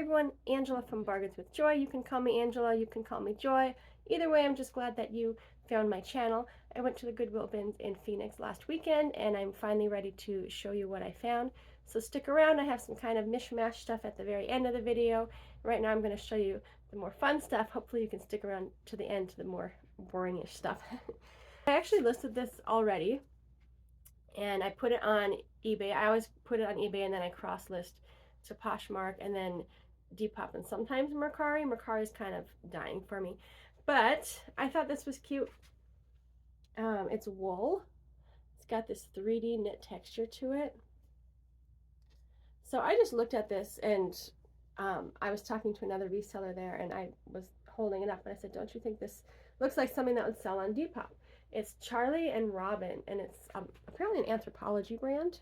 everyone, Angela from Bargains with Joy. You can call me Angela, you can call me Joy. Either way, I'm just glad that you found my channel. I went to the Goodwill bins in Phoenix last weekend and I'm finally ready to show you what I found. So stick around, I have some kind of mishmash stuff at the very end of the video. Right now I'm going to show you the more fun stuff. Hopefully you can stick around to the end to the more boringish stuff. I actually listed this already and I put it on eBay. I always put it on eBay and then I cross list to Poshmark and then Depop and sometimes Mercari. Mercari's kind of dying for me. But I thought this was cute. It's wool. It's got this 3D knit texture to it. So I just looked at this and I was talking to another reseller there and I was holding it up and I said, don't you think this looks like something that would sell on Depop? It's Charlie and Robin and it's apparently an anthropology brand.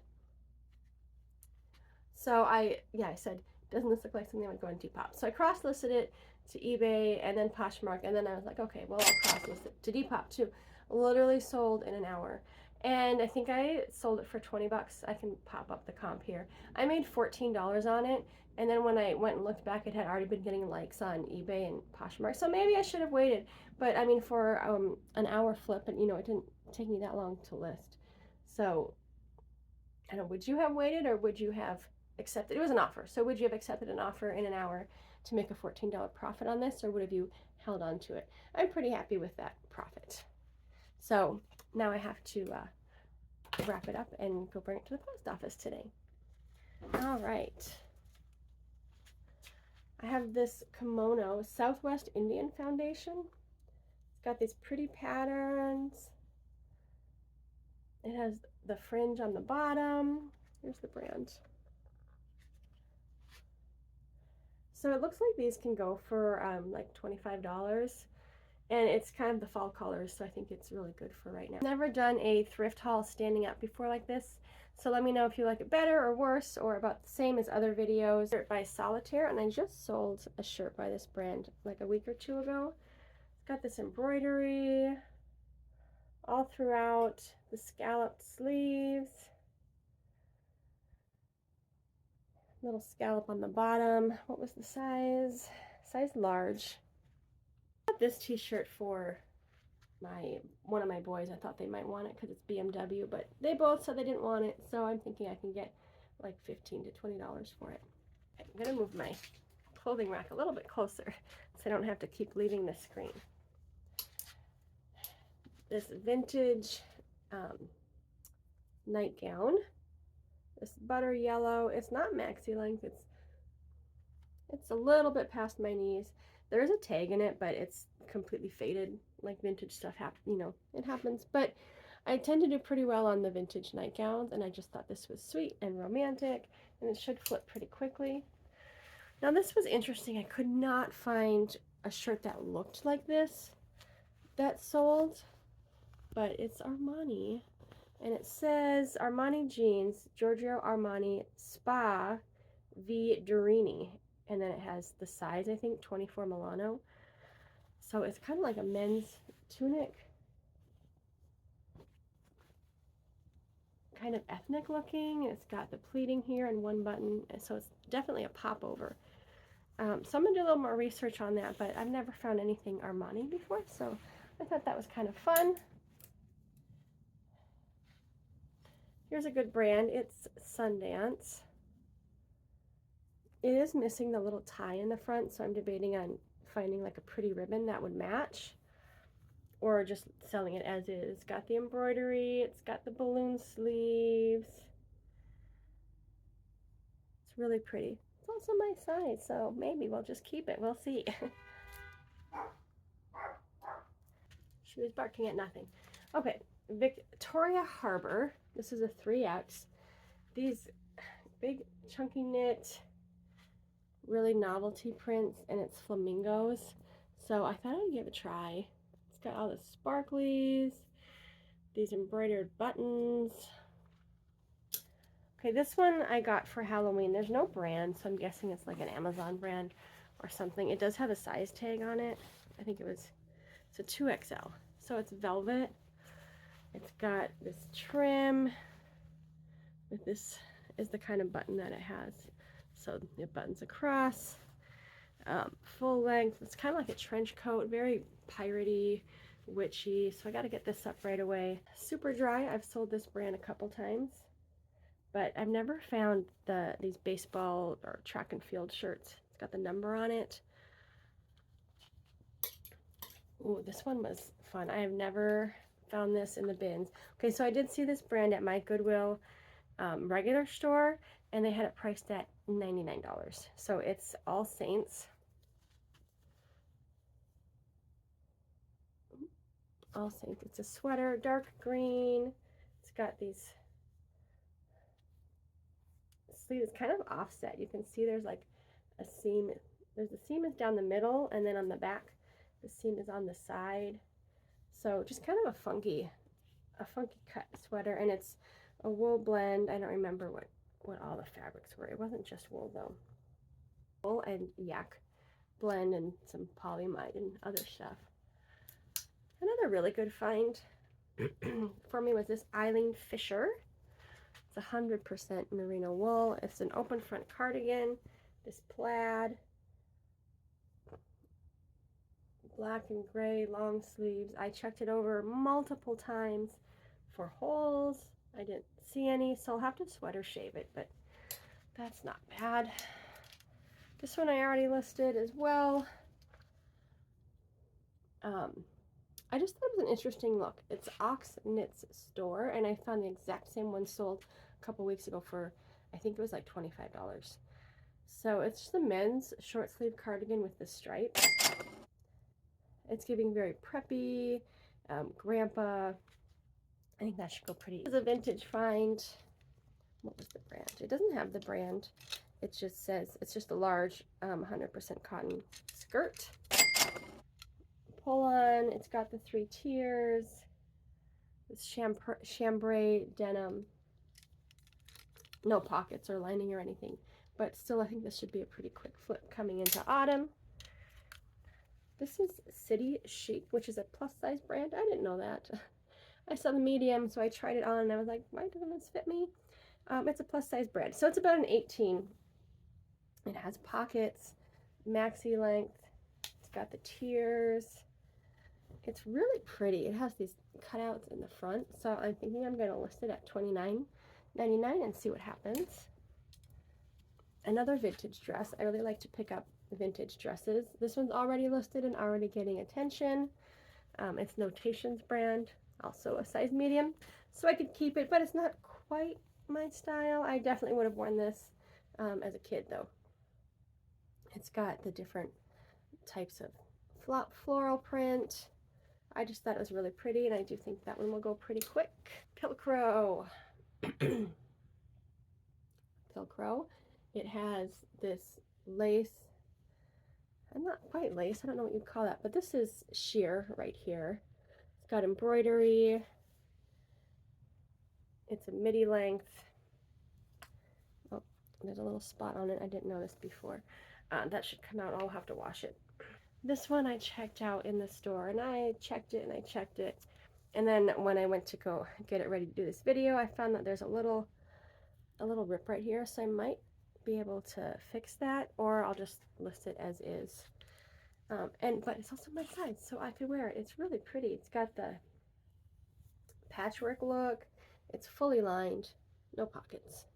So I said, doesn't this look like something that would go on Depop? So I cross-listed it to eBay and then Poshmark, and then I was like, okay, well, I'll cross-list it to Depop too. Literally sold in an hour. And I think I sold it for 20 bucks. I can pop up the comp here. I made $14 on it, and then when I went and looked back, it had already been getting likes on eBay and Poshmark. So maybe I should have waited. But I mean, for an hour flip, and it didn't take me that long to list. So I don't know, would you have waited or would you have accepted? It was an offer. So would you have accepted an offer in an hour to make a $14 profit on this, or would have you held on to it? I'm pretty happy with that profit. So now I have to wrap it up and go bring it to the post office today. All right. I have this kimono, Southwest Indian Foundation. It's got these pretty patterns. It has the fringe on the bottom. Here's the brand. So it looks like these can go for like $25, and it's kind of the fall colors, so I think it's really good for right now. Never done a thrift haul standing up before like this, so let me know if you like it better or worse or about the same as other videos. Shirt by Solitaire, and I just sold a shirt by this brand like a week or two ago. It's got this embroidery all throughout, the scalloped sleeves, little scallop on the bottom. What was the size? Size large. I got this t-shirt for one of my boys. I thought they might want it because it's BMW, but they both said they didn't want it, so I'm thinking I can get like $15 to $20 for it. Okay, I'm gonna move my clothing rack a little bit closer so I don't have to keep leaving the screen. This vintage nightgown. This butter yellow. It's not maxi length. It's a little bit past my knees. There is a tag in it, but it's completely faded. Like vintage stuff, it happens. But I tend to do pretty well on the vintage nightgowns, and I just thought this was sweet and romantic, and it should flip pretty quickly. Now this was interesting. I could not find a shirt that looked like this that sold, but it's Armani. And it says Armani jeans, Giorgio Armani Spa V Durini. And then it has the size, I think, 24 Milano. So it's kind of like a men's tunic. Kind of ethnic looking. It's got the pleating here and one button. And so it's definitely a popover. So I'm going to do a little more research on that, but I've never found anything Armani before. So I thought that was kind of fun. Here's a good brand. It's Sundance. It is missing the little tie in the front, so I'm debating on finding like a pretty ribbon that would match or just selling it as is. It's got the embroidery. It's got the balloon sleeves. It's really pretty. It's also my size, so maybe we'll just keep it. We'll see. She was barking at nothing. Okay, Victoria Harbor. This is a 3X. These big chunky knit, really novelty prints, and it's flamingos. So I thought I'd give it a try. It's got all the sparklies, these embroidered buttons. Okay, this one I got for Halloween. There's no brand, so I'm guessing it's like an Amazon brand or something. It does have a size tag on it. I think it's a 2XL. So it's velvet. It's got this trim with this is the kind of button that it has. So it buttons across. Full length. It's kind of like a trench coat, very piratey, witchy. So I got to get this up right away. Super dry. I've sold this brand a couple times, but I've never found these baseball or track and field shirts. It's got the number on it. Ooh, this one was fun. I have never found this in the bins. Okay, so I did see this brand at my Goodwill regular store, and they had it priced at $99. So it's All Saints. All Saints. It's a sweater, dark green. It's got these sleeves. It's kind of offset. You can see there's like a seam. There's a seam is down the middle, and then on the back, the seam is on the side. So just kind of a funky cut sweater, and it's a wool blend. I don't remember what all the fabrics were. It wasn't just wool though. Wool and yak blend and some polyamide and other stuff. Another really good find for me was this Eileen Fisher. It's 100% merino wool. It's an open front cardigan, this plaid, black and gray long sleeves. I checked it over multiple times for holes. I didn't see any, so I'll have to sweater shave it, but that's not bad. This one I already listed as well. I just thought it was an interesting look. It's Ox Knits store, and I found the exact same one sold a couple weeks ago for, I think it was like $25. So it's just a men's short sleeve cardigan with the stripes. It's giving very preppy, grandpa. I think that should go pretty. This is a vintage find. What was the brand? It doesn't have the brand. It just says, it's just a large 100% cotton skirt. Pull on, it's got the 3 tiers. It's chambray denim. No pockets or lining or anything. But still, I think this should be a pretty quick flip coming into autumn. This is City Chic, which is a plus size brand. I didn't know that. I saw the medium, so I tried it on and I was like, why doesn't this fit me? It's a plus size brand. So it's about an 18. It has pockets, maxi length. It's got the tiers. It's really pretty. It has these cutouts in the front. So I'm thinking I'm going to list it at $29.99 and see what happens. Another vintage dress. I really like to pick up vintage dresses. This one's already listed and already getting attention. It's Notations brand, also a size medium. So I could keep it, but it's not quite my style. I definitely would have worn this as a kid though. It's got the different types of floral print. I just thought it was really pretty, and I do think that one will go pretty quick. Pilcrow. Pilcrow. It has this lace. I'm not quite lace. I don't know what you'd call that, but this is sheer right here. It's got embroidery. It's a midi length. Oh, there's a little spot on it. I didn't notice before. That should come out. I'll have to wash it. This one I checked out in the store, and I checked it and I checked it. And then when I went to go get it ready to do this video, I found that there's a little rip right here, so I might be able to fix that, or I'll just list it as is. But it's also my size, so I could wear it. It's really pretty. It's got the patchwork look. It's fully lined, no pockets.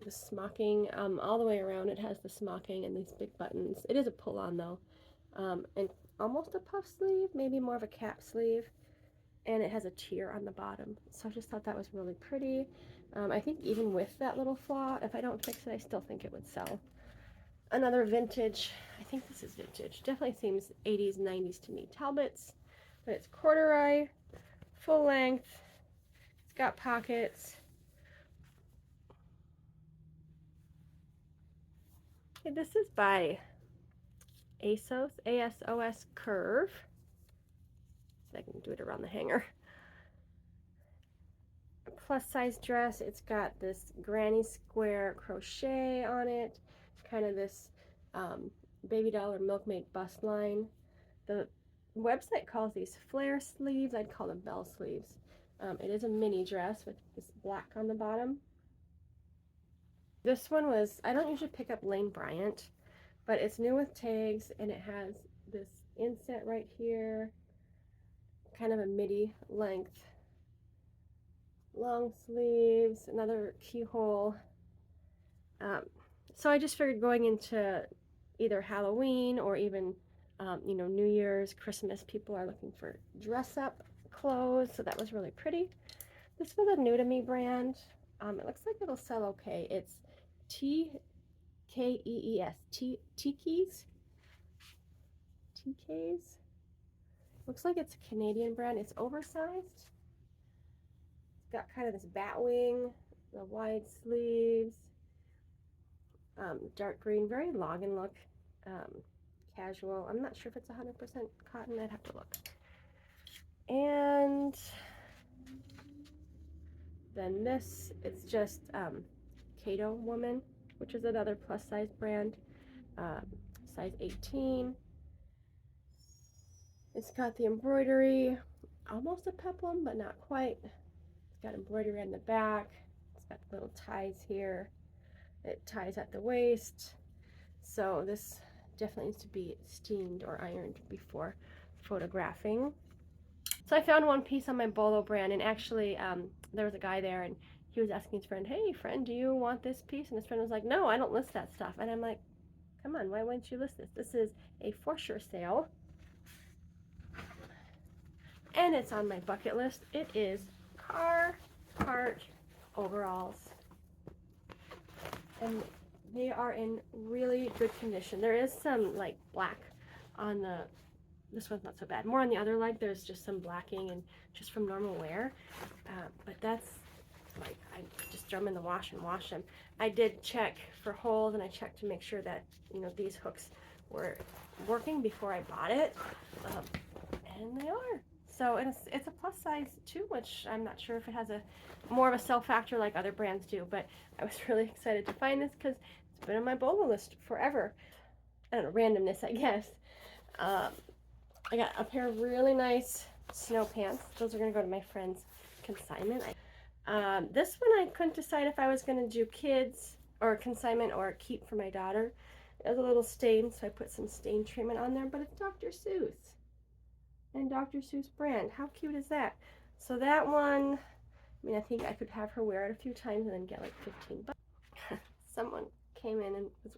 The smocking, all the way around it has the smocking and these big buttons. It is a pull-on though, and almost a puff sleeve, maybe more of a cap sleeve, and it has a tier on the bottom. So I just thought that was really pretty. I think even with that little flaw, if I don't fix it, I still think it would sell. Another vintage, I think this is vintage, definitely seems 80s, 90s to me. Talbot's, but it's corduroy, full length, it's got pockets. Okay, this is by ASOS, ASOS Curve. So I can do it around the hanger. A plus size dress, it's got this granny square crochet on it, kind of this baby doll or milkmaid bust line. The website calls these flare sleeves. I'd call them bell sleeves. It is a mini dress with this black on the bottom. This one was, I don't usually pick up Lane Bryant, but it's new with tags, and it has this inset right here, kind of a midi length, long sleeves, another keyhole. So I just figured going into either Halloween or even you know, New Year's, Christmas, people are looking for dress up clothes, so that was really pretty. This was a new to me brand. It looks like it'll sell okay. It's TKEES, Tkees. TKs. Looks like it's a Canadian brand. It's oversized. It's got kind of this bat wing, the wide sleeves, dark green, very Login look, casual. I'm not sure if it's 100% cotton. I'd have to look. And then this, it's just Kato Woman, which is another plus size brand, size 18. It's got the embroidery, almost a peplum, but not quite. It's got embroidery on the back. It's got little ties here. It ties at the waist. So this definitely needs to be steamed or ironed before photographing. So I found one piece on my BOLO brand, and actually there was a guy there, and he was asking his friend, hey friend, do you want this piece? And his friend was like, no, I don't list that stuff. And I'm like, come on, why wouldn't you list this? This is a for sure sale, and it's on my bucket list. It is Carhartt overalls, and they are in really good condition. There is some like black on the, this one's not so bad. More on the other leg, there's just some blacking and just from normal wear. But that's like, I just throw them in the wash and wash them. I did check for holes, and I checked to make sure that, you know, these hooks were working before I bought it. And they are. So it's a plus size too, which I'm not sure if it has a more of a sell factor like other brands do, but I was really excited to find this because it's been on my BOLO list forever. I don't know, randomness, I guess. I got a pair of really nice snow pants. Those are going to go to my friend's consignment. This one I couldn't decide if I was going to do kids or consignment or keep for my daughter. It was a little stained, so I put some stain treatment on there, but it's Dr. Seuss. And Dr. Seuss brand. How cute is that? So that one, I mean, I think I could have her wear it a few times and then get like 15 bucks. Someone came in and was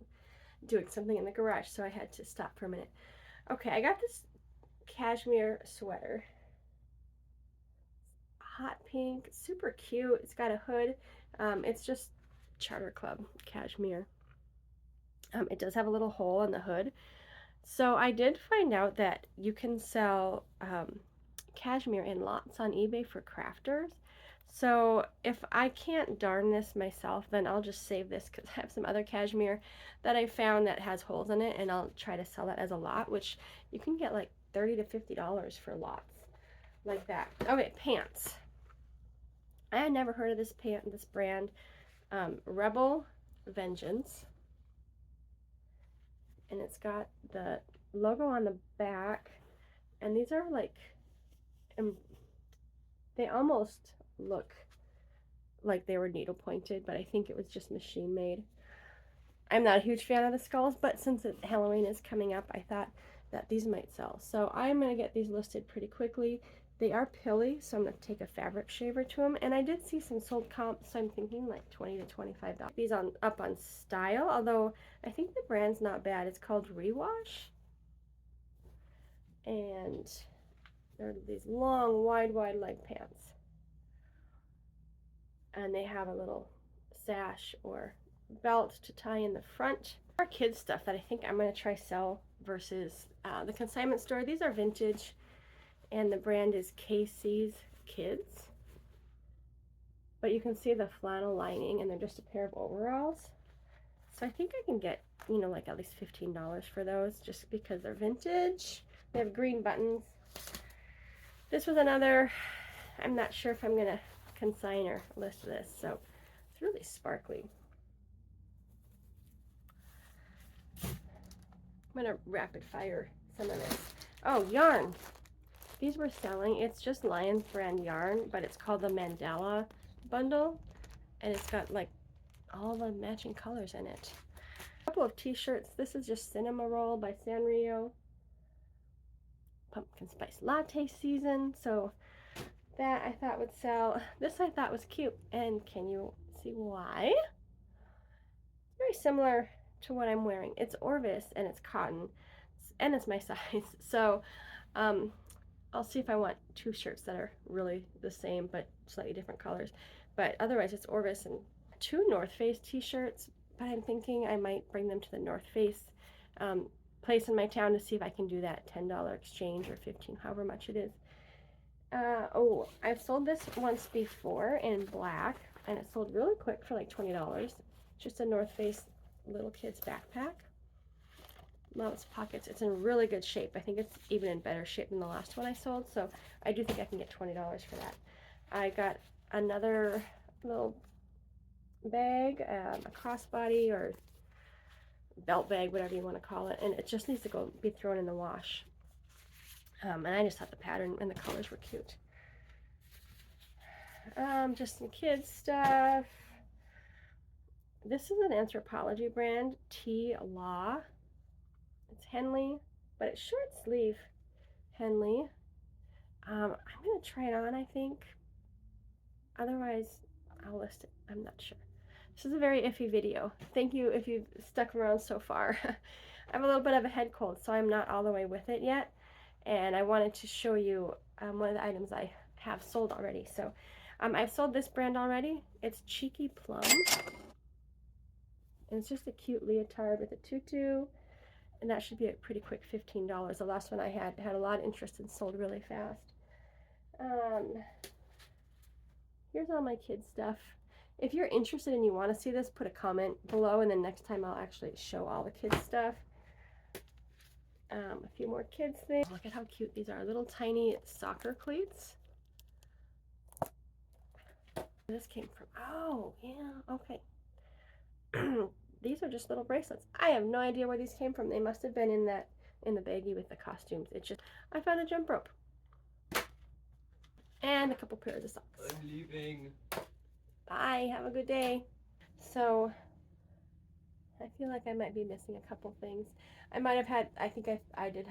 doing something in the garage, so I had to stop for a minute. Okay, I got this cashmere sweater. Hot pink, super cute. It's got a hood. It's just Charter Club cashmere. It does have a little hole in the hood. So I did find out that you can sell cashmere in lots on eBay for crafters. So if I can't darn this myself, then I'll just save this because I have some other cashmere that I found that has holes in it, and I'll try to sell that as a lot, which you can get like $30 to $50 for lots like that. Okay, pants. I had never heard of this brand, Rebel Vengeance, and it's got the logo on the back, and these are like, they almost look like they were needle pointed, but I think it was just machine made. I'm not a huge fan of the skulls, but since Halloween is coming up, I thought that these might sell. So I'm going to get these listed pretty quickly. They are pilly, so I'm going to take a fabric shaver to them. And I did see some sold comps, so I'm thinking like $20 to $25. These up on Style, although I think the brand's not bad. It's called Rewash. And they're these long, wide leg pants. And they have a little sash or belt to tie in the front. More kids stuff that I think I'm going to try sell versus the consignment store. These are vintage, and the brand is KC's Kids. But you can see the flannel lining, and they're just a pair of overalls. So I think I can get, you know, like at least $15 for those just because they're vintage. They have green buttons. This was another, I'm not sure if I'm going to consign or list this, so it's really sparkly. I'm going to rapid fire some of this. Oh, yarn. These were selling. It's just Lion's brand yarn, but it's called the Mandala bundle, and it's got like all the matching colors in it. A couple of t-shirts. This is just Cinema Roll by Sanrio. Pumpkin spice latte season. So that I thought would sell. This I thought was cute. And can you see why? It's very similar to what I'm wearing. It's Orvis and it's cotton and it's my size. So I'll see if I want two shirts that are really the same but slightly different colors. But otherwise it's Orvis and two North Face t-shirts. But I'm thinking I might bring them to the North Face place in my town to see if I can do that $10 exchange or $15, however much it is. Oh, I've sold this once before in black, and it sold really quick for like $20. Just a North Face little kid's backpack. Mouse pockets. It's in really good shape. I think it's even in better shape than the last one I sold, so I do think I can get $20 for that. I got another little bag, a crossbody or belt bag, whatever you want to call it, and it just needs to be thrown in the wash. And I just thought the pattern and the colors were cute. Just some kids stuff. This is an Anthropology brand, T Law. It's Henley, but it's short sleeve Henley. I'm gonna try it on, I think. Otherwise, I'll list it. I'm not sure. This is a very iffy video. Thank you if you've stuck around so far. I have a little bit of a head cold, so I'm not all the way with it yet. And I wanted to show you one of the items I have sold already. So I've sold this brand already. It's Cheeky Plum. And it's just a cute leotard with a tutu. And that should be a pretty quick $15. The last one I had a lot of interest and sold really fast. Here's all my kids stuff. If you're interested and you want to see this, put a comment below, and then next time I'll actually show all the kids stuff. A few more kids things. Look at how cute these are. Little tiny soccer cleats. This came from, oh yeah, okay. These are just little bracelets. I have no idea where these came from. They must have been in the baggie with the costumes. It's just, I found a jump rope. And a couple pairs of socks. I'm leaving. Bye, have a good day. So, I feel like I might be missing a couple things. I might have had, I think I did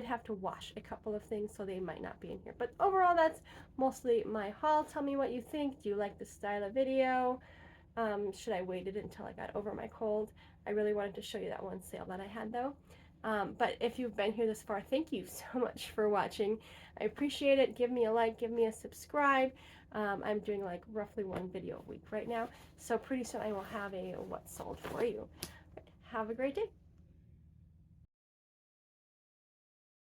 have to wash a couple of things, so they might not be in here. But overall, that's mostly my haul. Tell me what you think. Do you like this style of video? Should I wait it until I got over my cold? I really wanted to show you that one sale that I had though. But if you've been here this far, thank you so much for watching. I appreciate it. Give me a like, give me a subscribe. I'm doing like roughly one video a week right now. So pretty soon I will have a what's sold for you. Have a great day.